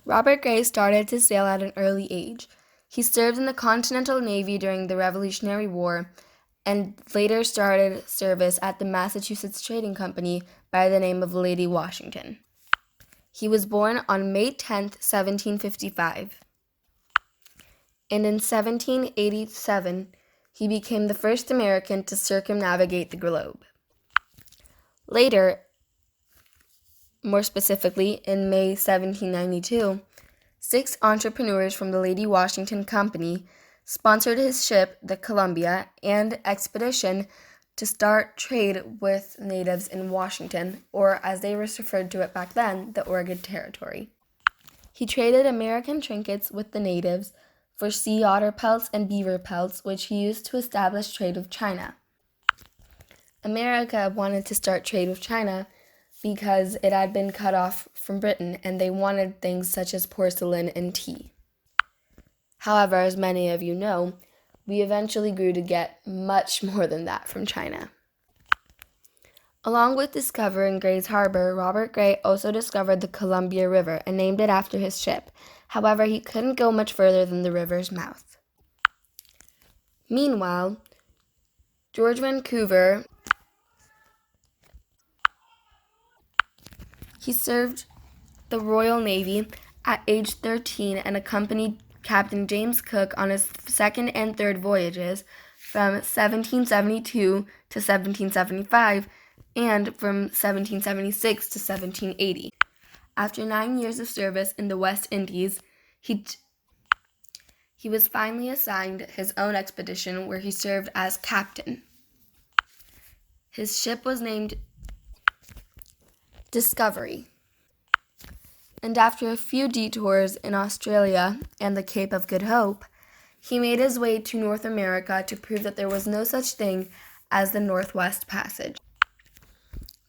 Robert Gray started to sail at an early age. He served in the Continental Navy during the Revolutionary War and later started service at the Massachusetts Trading Company by the name of Lady Washington. He was born on May 10, 1755. And in 1787, he became the first American to circumnavigate the globe. Later, more specifically in May 1792, 6 entrepreneurs from the Lady Washington Company sponsored his ship, the Columbia, and expedition to start trade with natives in Washington, or as they were referred to it back then, the Oregon Territory. He traded American trinkets with the natives for sea otter pelts and beaver pelts, which he used to establish trade with China. America wanted to start trade with China because it had been cut off from Britain, and they wanted things such as porcelain and tea. However, as many of you know, we eventually grew to get much more than that from China. Along with discovering Gray's Harbor, Robert Gray also discovered the Columbia River and named it after his ship. However, he couldn't go much further than the river's mouth. Meanwhile, George Vancouver, he served the Royal Navy at age 13 and accompanied Captain James Cook on his second and third voyages from 1772 to 1775 and from 1776 to 1780. After 9 years of service in the West Indies, he was finally assigned his own expedition where he served as captain. His ship was named Discovery. And after a few detours in Australia and the Cape of Good Hope, he made his way to North America to prove that there was no such thing as the Northwest Passage.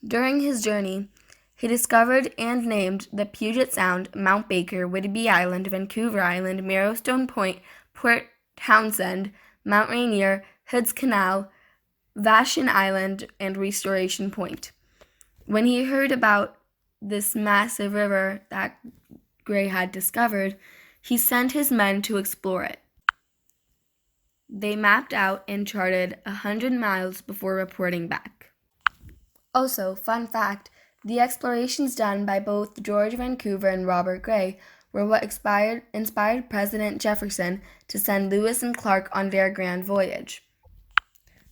During his journey, he discovered and named the Puget Sound, Mount Baker, Whidbey Island, Vancouver Island, Marrowstone Point, Port Townsend, Mount Rainier, Hood's Canal, Vashon Island, and Restoration Point. When he heard about this massive river that Gray had discovered, he sent his men to explore it. They mapped out and charted 100 miles before reporting back. Also, fun fact, the explorations done by both George Vancouver and Robert Gray were what inspired President Jefferson to send Lewis and Clark on their grand voyage.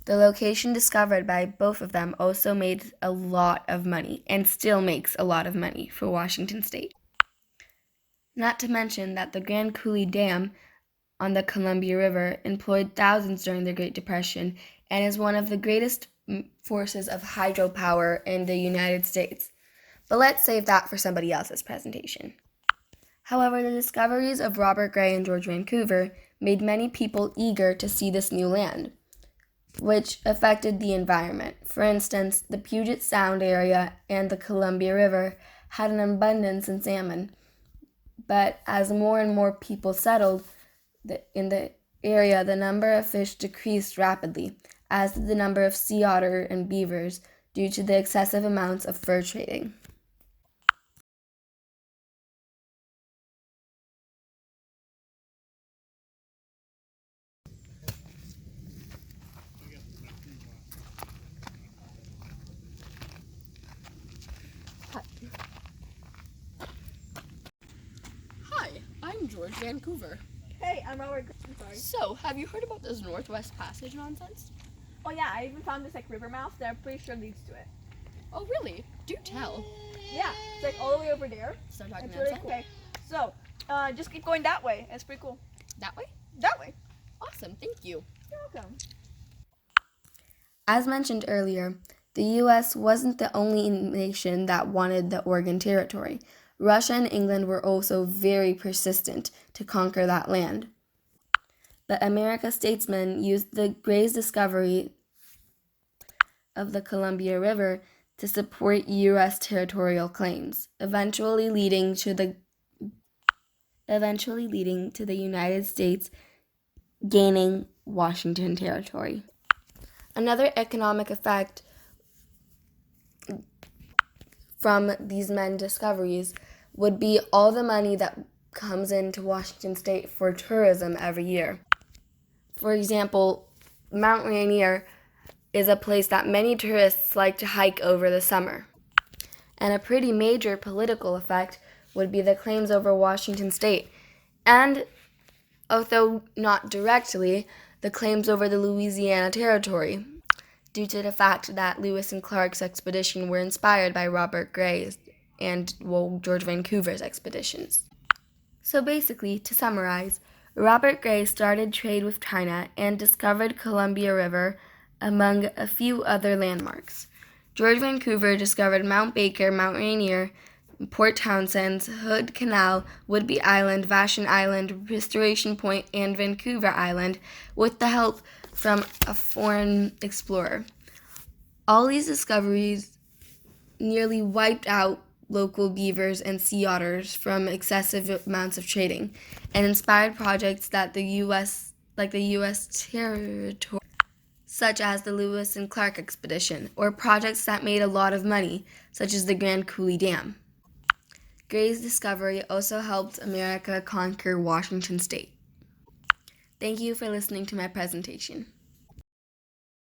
The location discovered by both of them also made a lot of money, and still makes a lot of money for Washington State. Not to mention that the Grand Coulee Dam on the Columbia River employed thousands during the Great Depression and is one of the greatest forces of hydropower in the United States. But let's save that for somebody else's presentation. However, the discoveries of Robert Gray and George Vancouver made many people eager to see this new land, which affected the environment. For instance, the Puget Sound area and the Columbia River had an abundance in salmon. But as more and more people settled in the area, the number of fish decreased rapidly, as did the number of sea otter and beavers due to the excessive amounts of fur trading. Hi, I'm George Vancouver. Hey, I'm Robert. I'm sorry. So, have you heard about this Northwest Passage nonsense? Oh yeah, I even found this river mouth that I'm pretty sure leads to it. Oh, really? Do tell. Yeah, it's all the way over there. Stop talking It's really nonsense. cool. Okay, so just keep going that way. It's pretty cool. That way? That way. Awesome, thank you. You're welcome. As mentioned earlier, the U.S. wasn't the only nation that wanted the Oregon Territory. Russia and England were also very persistent to conquer that land. But America's statesmen used the Gray's discovery of the Columbia River to support U.S. territorial claims, eventually leading to the United States gaining Washington Territory. Another economic effect from these men's discoveries would be all the money that comes into Washington State for tourism every year. For example, Mount Rainier is a place that many tourists like to hike over the summer. And a pretty major political effect would be the claims over Washington State, and, although not directly, the claims over the Louisiana Territory, due to the fact that Lewis and Clark's expedition were inspired by Robert Gray's and George Vancouver's expeditions. So basically, to summarize, Robert Gray started trade with China and discovered Columbia River, among a few other landmarks. George Vancouver discovered Mount Baker, Mount Rainier, Port Townsend, Hood Canal, Whidbey Island, Vashon Island, Restoration Point, and Vancouver Island with the help from a foreign explorer. All these discoveries nearly wiped out local beavers and sea otters from excessive amounts of trading and inspired projects that the U.S. territory, such as the Lewis and Clark expedition, or projects that made a lot of money, such as the Grand Coulee Dam. Gray's discovery also helped America conquer Washington State. Thank you for listening to my presentation.